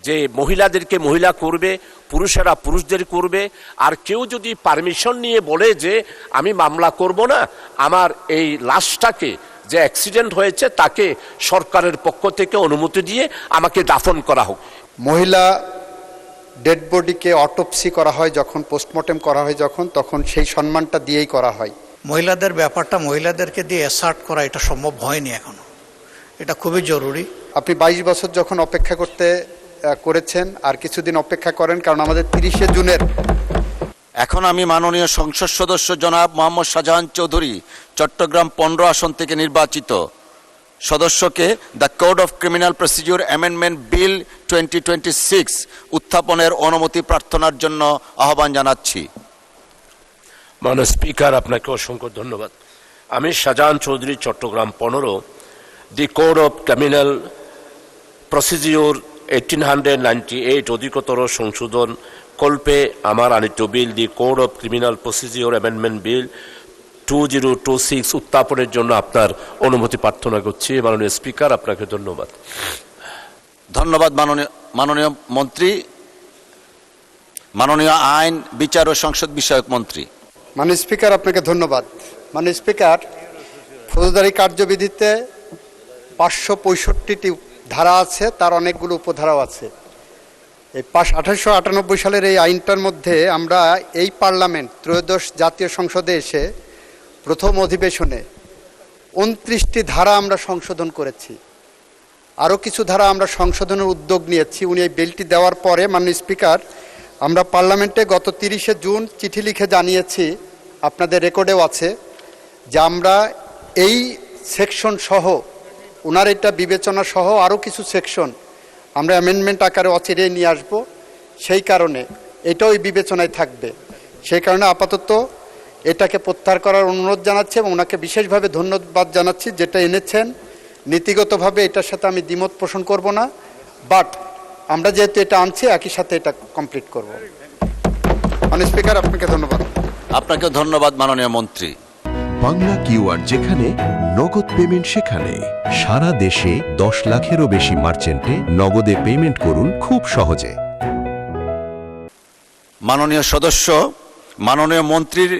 যে মহিলাদেরকে মহিলা করবে, পুরুষেরা পুরুষদের করবে। আর কেউ যদি পারমিশন নিয়ে বলে যে আমি মামলা করব না, আমার এই লাশটাকে যে অ্যাক্সিডেন্ট হয়েছে তাকে সরকারের পক্ষ থেকে অনুমতি দিয়ে আমাকে দাফন করা হোক। মহিলা ডেড বডিকে অটোপসি করা হয় যখন, পোস্টমর্টেম করা হয় যখন, তখন সেই সম্মানটা দিয়েই করা হয়। মহিলাদের ব্যাপারটা মহিলাদেরকে দিয়ে অ্যাসার্ট করা এটা সম্ভব হয়নি এখনো, এটা খুবই জরুরি। আপনি 22 বছর যখন অপেক্ষা করেছেন, আর কিছুদিন অপেক্ষা করেন, কারণ আমাদের 30শে জুনের। এখন আমি মাননীয় সংসদ সদস্য জনাব মোহাম্মদ শাহজাহান চৌধুরী, চট্টগ্রাম 15 আসন থেকে নির্বাচিত সদস্যকে the code of criminal procedure amendment bill 2026 উত্থাপনের অনুমতি প্রার্থনার জন্য আহ্বান জানাচ্ছি। মাননীয় স্পিকার, আপনাকে অসংখ্য ধন্যবাদ। আমি Shahjahan Chowdhury, Chattogram 15, the code of criminal procedure 1898 অধিকতর সংশোধন কল্পে আমার আনিত bill the code of criminal procedure amendment bill 2026 উত্থাপনের জন্য আপনার অনুমতি প্রার্থনা করছি। মাননীয় স্পিকার, আপনাকে ধন্যবাদ। ধন্যবাদ মাননীয় মন্ত্রী, মাননীয় আইন, বিচার ও সংসদ বিষয়ক মন্ত্রী। মাননীয় স্পিকার, আপনাকে ধন্যবাদ। মাননীয় স্পিকার, ফৌজদারি কার্যবিধিতে 565টি ধারা আছে, তার অনেকগুলো উপধারাও আছে। এই 1898 সালের এই আইনটার মধ্যে আমরা এই পার্লামেন্ট ত্রয়োদশ জাতীয় সংসদে এসে প্রথম অধিবেশনে 29টি ধারা আমরা সংশোধন করেছি। আরও কিছু ধারা আমরা সংশোধনের উদ্যোগ নিয়েছি। উনি এই বিলটি দেওয়ার পরে, মাননীয় স্পিকার, আমরা পার্লামেন্টে গত 30শে জুন চিঠি লিখে জানিয়েছি, আপনাদের রেকর্ডেও আছে, যে আমরা এই সেকশন সহ, ওনার এটা বিবেচনা সহ আরও কিছু সেকশন আমরা অ্যামেন্ডমেন্ট আকারে অচিরেই নিয়ে আসব। সেই কারণে এটাও ওই বিবেচনায় থাকবে। সেই কারণে আপাতত এটাকে প্রত্যাহার করার অনুরোধ জানাচ্ছি এবং ওনাকে বিশেষভাবে ধন্যবাদ জানাচ্ছি, যেটা এনেছেন। নীতিগতভাবে এটার সাথে আমি দ্বিমত পোষণ করব না, বাট আমরা যেহেতু এটা আনছি, একই সাথে এটা কমপ্লিট করব। মাননীয় স্পিকার, আপনাকে ধন্যবাদ। আপনাকে ধন্যবাদ মাননীয় মন্ত্রী। বাংলা কিউআর, যেখানে নগদ পেমেন্ট সেখানে। সারা দেশে 10 লাখেরও বেশি মার্চেন্টে নগদে পেমেন্ট করুন খুব সহজে। মাননীয় সদস্য, মাননীয় মন্ত্রীর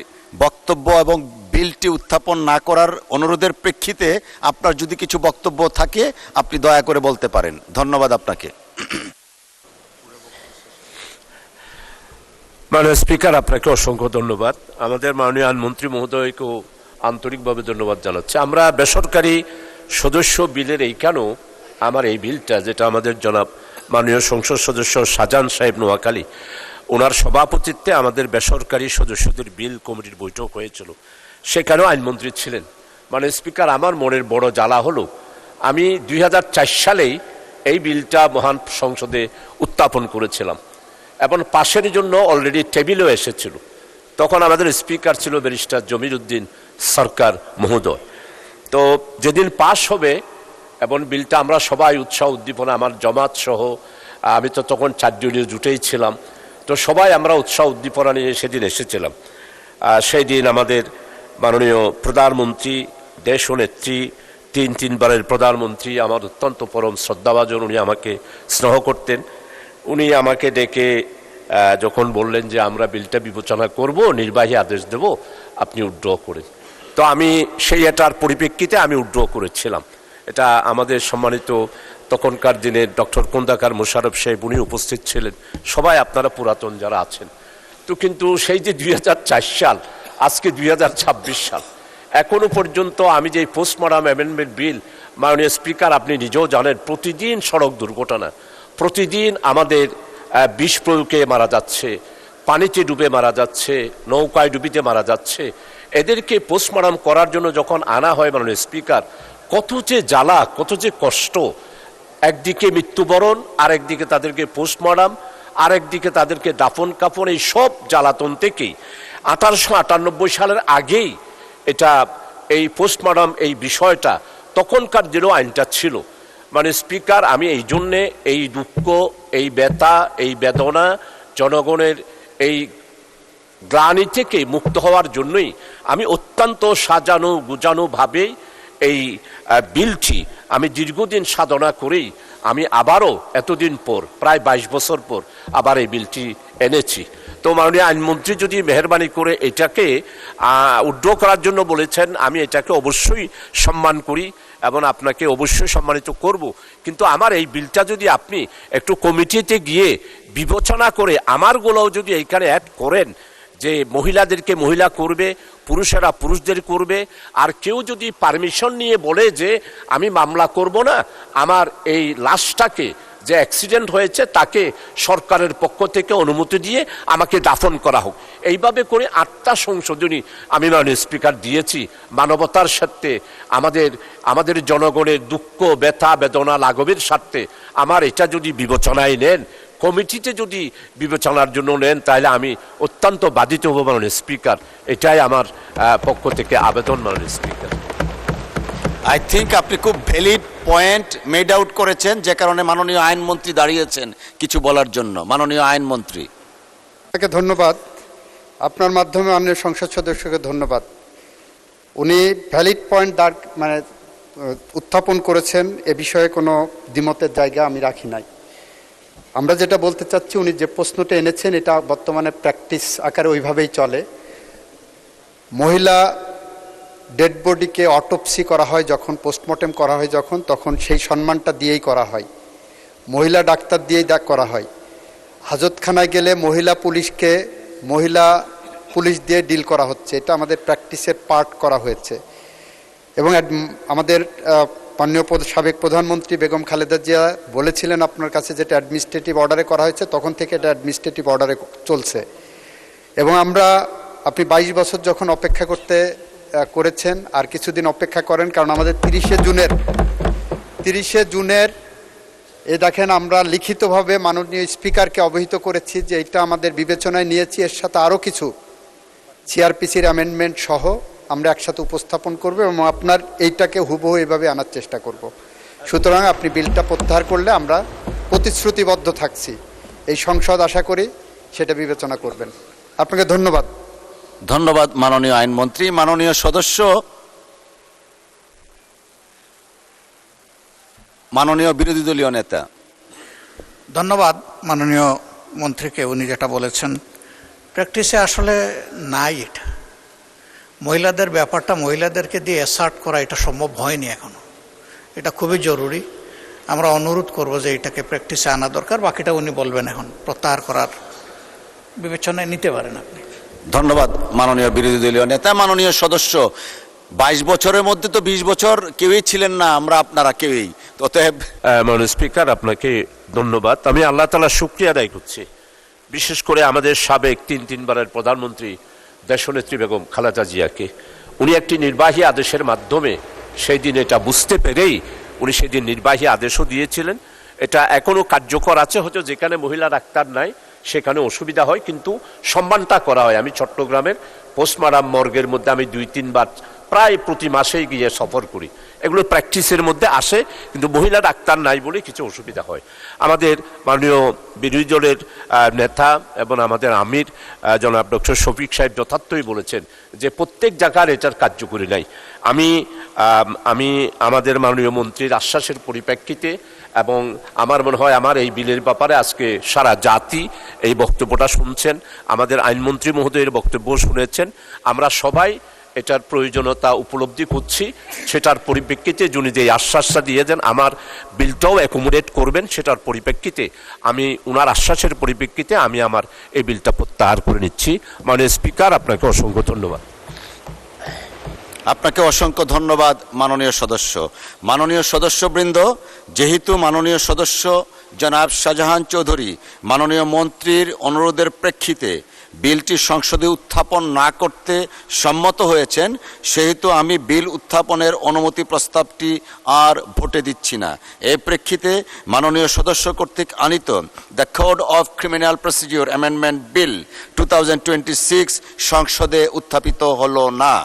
বক্তব্য এবং বিলটি উত্থাপন না করার অনুরোধের প্রেক্ষিতে আপনার যদি কিছু বক্তব্য থাকে আপনি দয়া করে বলতে পারেন। ধন্যবাদ আপনাকে। মাননীয় স্পিকার, আপনাকে অসংখ্য ধন্যবাদ। আমাদের মাননীয় আইনমন্ত্রী মহোদয়কেও আন্তরিকভাবে ধন্যবাদ জানাচ্ছি। আমরা বেসরকারি সদস্য বিলের এইখানেও আমার এই বিলটা, যেটা আমাদের জনাব মাননীয় সংসদ সদস্য শাহজাহান সাহেব নোয়াখালী, ওনার সভাপতিত্বে আমাদের বেসরকারি সদস্যদের বিল কমিটির বৈঠক হয়েছিল, সেখানেও আইনমন্ত্রী ছিলেন। মানে স্পিকার, আমার মনের বড় জ্বালা হলো, আমি 2004 সালেই এই বিলটা মহান সংসদে উত্থাপন করেছিলাম এবং পাশের জন্য অলরেডি টেবিলেও এসেছিল। তখন আমাদের স্পিকার ছিল ব্যারিস্টার জমির উদ্দিন সরকার মহোদয়। তো যেদিন পাশ হবে এবং বিলটা আমরা সবাই উৎসাহ উদ্দীপনা, আমার জমাত সহ, আমি তো তখন 4 দলীয় জুটেই ছিলাম, তো সবাই আমরা উৎসাহ উদ্দীপনা নিয়ে সেদিন এসেছিলাম। সেই দিন আমাদের মাননীয় প্রধানমন্ত্রী, দেশনেত্রী, 3 বারের প্রধানমন্ত্রী, আমার অত্যন্ত পরম শ্রদ্ধাভাজন, উনি আমাকে স্নেহ করতেন। উনি আমাকে ডেকে যখন বললেন যে আমরা বিলটা বিবেচনা করব, নির্বাহী আদেশ দেব, আপনি উইথড্র করেন। তো আমি এটার পরিপ্রেক্ষিতে আমি উইথড্র করেছিলাম। এটা আমাদের সম্মানিত তখনকার দিনের ডক্টর খন্দকার মোশাররফ সাহেব, উনি উপস্থিত ছিলেন, সবাই আপনারা পুরাতন যারা আছেন। তো কিন্তু সেই যে 2004 সাল, আজকে 2026 সাল, এখনো পর্যন্ত আমি যে পোস্টমর্টম অ্যামেন্ডমেন্ট বিল, মাননীয় স্পিকার আপনি নিজেও জানেন, প্রতিদিন সড়ক দুর্ঘটনা, প্রতিদিন আমাদের বিষ প্রয়োগে মারা যাচ্ছে, পানিতে ডুবে মারা যাচ্ছে, নৌকায় ডুবিতে মারা যাচ্ছে। এদেরকে পোস্টমর্টম করার জন্য যখন আনা হয় মাননীয় স্পিকার, কত যে জ্বালা, কত যে কষ্ট। একদিকে মৃত্যুবরণ, আরেকদিকে তাদেরকে পোস্টমর্টম, আরেকদিকে তাদেরকে দাফন কাফন, এই সব জ্বালাতন থেকেই 1898 সালের আগেই এটা, এই পোস্টমর্টম এই বিষয়টা তখনকার দিনেও আইনটা ছিল। মানে স্পিকার, আমি এই জন্যে এই দুঃখ, এই ব্যথা, এই বেদনা, জনগণের এই গ্লানি থেকে মুক্ত হওয়ার জন্যই আমি অত্যন্ত সাজানো গুজানোভাবে এই বিলটি আমি দীর্ঘদিন সাধনা করেই আমি আবারও এতদিন পর প্রায় 22 বছর পর আবার এই বিলটি এনেছি। তো মাননীয় আইনমন্ত্রী যদি মেহরবানি করে এটাকে উড্র করার জন্য বলেছেন, আমি এটাকে অবশ্যই সম্মান করি এবং আপনাকে অবশ্যই সম্মানিত করব। কিন্তু আমার এই বিলটা যদি আপনি একটু কমিটিতে গিয়ে বিবেচনা করে আমারগুলোও যদি এইখানে অ্যাড করেন, যে মহিলাদেরকে মহিলা করবে, পুরুষেরা পুরুষদের করবে, আর কেউ যদি পারমিশন নিয়ে বলে যে আমি মামলা করব না, আমার এই লাশটাকে যে অ্যাক্সিডেন্ট হয়েছে তাকে সরকারের পক্ষ থেকে অনুমতি দিয়ে আমাকে দাফন করা হোক, এইভাবে করে 8টা সংশোধনী আমি মাননীয় স্পিকার দিয়েছি মানবতার স্বার্থে, আমাদের জনগণের দুঃখ ব্যথা বেদনা লাঘবের স্বার্থে। আমার এটা যদি বিবেচনায় নেন, কমিটিতে যদি বিবেচনার জন্য নেন, তাহলে আমি অত্যন্ত বাধিত হব মাননীয় স্পিকার। এটাই আমার পক্ষ থেকে আবেদন মাননীয় স্পিকার। আই থিঙ্ক আপনি খুব ভ্যালিড পয়েন্ট মেড আউট করেছেন, যে কারণে মাননীয় আইনমন্ত্রী দাঁড়িয়েছেন কিছু বলার জন্য। মাননীয় আইনমন্ত্রী। আপনাকে ধন্যবাদ, আপনার মাধ্যমে মাননীয় সংসদ সদস্যকে ধন্যবাদ। উনি ভ্যালিড পয়েন্ট উত্থাপন করেছেন, এ বিষয়ে কোনো দ্বিমতের জায়গা আমি রাখি নাই। আমরা যেটা বলতে চাচ্ছি, উনি যে প্রশ্নটা এনেছেন এটা বর্তমানে প্র্যাকটিস আকারে ওইভাবেই চলে। মহিলা ডেড বডিকে অটোপসি করা হয় যখন, পোস্টমর্টেম করা হয় যখন, তখন সেই সম্মানটা দিয়েই করা হয়, মহিলা ডাক্তার দিয়েই করা হয়। হাজতখানায় গেলে মহিলা পুলিশ দিয়ে ডিল করা হচ্ছে, এটা আমাদের প্র্যাকটিসের পার্ট করা হয়েছে। এবং আমাদের মাননীয় সাবেক প্রধানমন্ত্রী বেগম খালেদা জিয়া বলেছিলেন আপনার কাছে, যেটা অ্যাডমিনিস্ট্রেটিভ অর্ডারে করা হয়েছে, তখন থেকে এটা অ্যাডমিনিস্ট্রেটিভ অর্ডারে চলছে। এবং আপনি 22 বছর যখন অপেক্ষা করেছেন, আর কিছুদিন অপেক্ষা করেন, কারণ আমাদের 30শে জুনের দেখেন আমরা লিখিতভাবে মাননীয় স্পিকারকে অবহিত করেছি যে এটা আমাদের বিবেচনায় নিয়েছি, এর সাথে আরও কিছু সিআরপিসির অ্যামেন্ডমেন্ট সহ আমরা একসাথে উপস্থাপন করব এবং আপনার এইটাকে হুবহু এভাবে আনার চেষ্টা করব। সুতরাং আপনি বিলটা প্রত্যাহার করলে আমরা প্রতিশ্রুতিবদ্ধ থাকছি, এই সংসদ আশা করি সেটা বিবেচনা করবেন। আপনাকে ধন্যবাদ। ধন্যবাদ মাননীয় আইনমন্ত্রী। মাননীয় সদস্য, মাননীয় বিরোধী দলীয় নেতা। ধন্যবাদ মাননীয় মন্ত্রীকে, উনি যেটা বলেছেন প্র্যাকটিসে আসলে নাই। এটা মহিলাদের ব্যাপারটা মহিলাদেরকে দিয়ে অ্যাসার্ট করা এটা সম্ভব হয়নি এখনো, এটা খুবই জরুরি। আমরা অনুরোধ করব যে এটাকে প্র্যাকটিসে আনা দরকার। বাকিটা উনি বলবেন, এখন প্রত্যাহার করার বিবেচনায় নিতে পারেন আপনি। ধন্যবাদ মাননীয় বিরোধী দলীয় নেতা। মাননীয় সদস্য, 22 বছরের মধ্যে তো 20 বছর কেউই ছিলেন না, আপনারা কেউই। অতএব মাননীয় স্পিকার, আপনাকে ধন্যবাদ। আমি আল্লাহ তাআলার শুকরিয়া আদায় করছি, বিশেষ করে আমাদের সাবেক তিনবারের প্রধানমন্ত্রী দেশনেত্রী বেগম খালেদা জিয়াকে। উনি একটি নির্বাহী আদেশের মাধ্যমে সেই দিন এটা বুঝতে পেরেই উনি সেদিন নির্বাহী আদেশও দিয়েছিলেন। এটা এখনও কার্যকর আছে, হয়তো যেখানে মহিলা ডাক্তার নাই সেখানে অসুবিধা হয়, কিন্তু সম্মানটা করা হয়। আমি চট্টগ্রামের পোস্টমার্টাম মর্গের মধ্যে আমি 2-3 বার প্রায় প্রতি মাসেই গিয়ে সফর করি, এগুলো প্র্যাকটিসের মধ্যে আসে, কিন্তু মহিলা ডাক্তার নাই বলে কিছু অসুবিধা হয়। আমাদের মাননীয় বিরোধী দলের নেতা এবং আমাদের আমির জনাব ডক্টর শফিক সাহেব যথার্থই বলেছেন যে প্রত্যেক জায়গার এটার কার্যকরী নাই। আমি আমাদের মাননীয় মন্ত্রীর আশ্বাসের পরিপ্রেক্ষিতে এবং আমার মনে হয় আমার এই বিলের ব্যাপারে আজকে সারা জাতি এই বক্তব্যটা শুনছেন, আমাদের আইনমন্ত্রী মহোদয়ের বক্তব্য শুনেছেন, আমরা সবাই এটার প্রয়োজনীয়তা উপলব্ধি করছি। সেটার পরিপ্রেক্ষিতে যিনি যে আশ্বাসটা দিয়েছেন আমার বিলটাও অ্যাকোমোডেট করবেন, সেটার পরিপ্রেক্ষিতে আমি ওনার আশ্বাসের পরিপ্রেক্ষিতে আমি আমার এই বিলটা প্রত্যাহার করে নিচ্ছি। মাননীয় স্পিকার, আপনাকে অসংখ্য ধন্যবাদ। আপনাকে অসংখ্য ধন্যবাদ মাননীয় সদস্য। মাননীয় সদস্যবৃন্দ, যেহেতু মাননীয় সদস্য জনাব শাহজাহান চৌধুরী মাননীয় মন্ত্রীর অনুরোধের প্রেক্ষিতে বিলটি সংসদে উত্থাপন না করতে সম্মত হয়েছেন, সেহেতু আমি বিল উত্থাপনের অনুমতি প্রস্তাবটি আর ভোটে দিচ্ছি না। এই প্রেক্ষিতে মাননীয় সদস্য কর্তৃক আনিত the code of criminal procedure amendment bill 2026 সংসদে উত্থাপিত হলো না।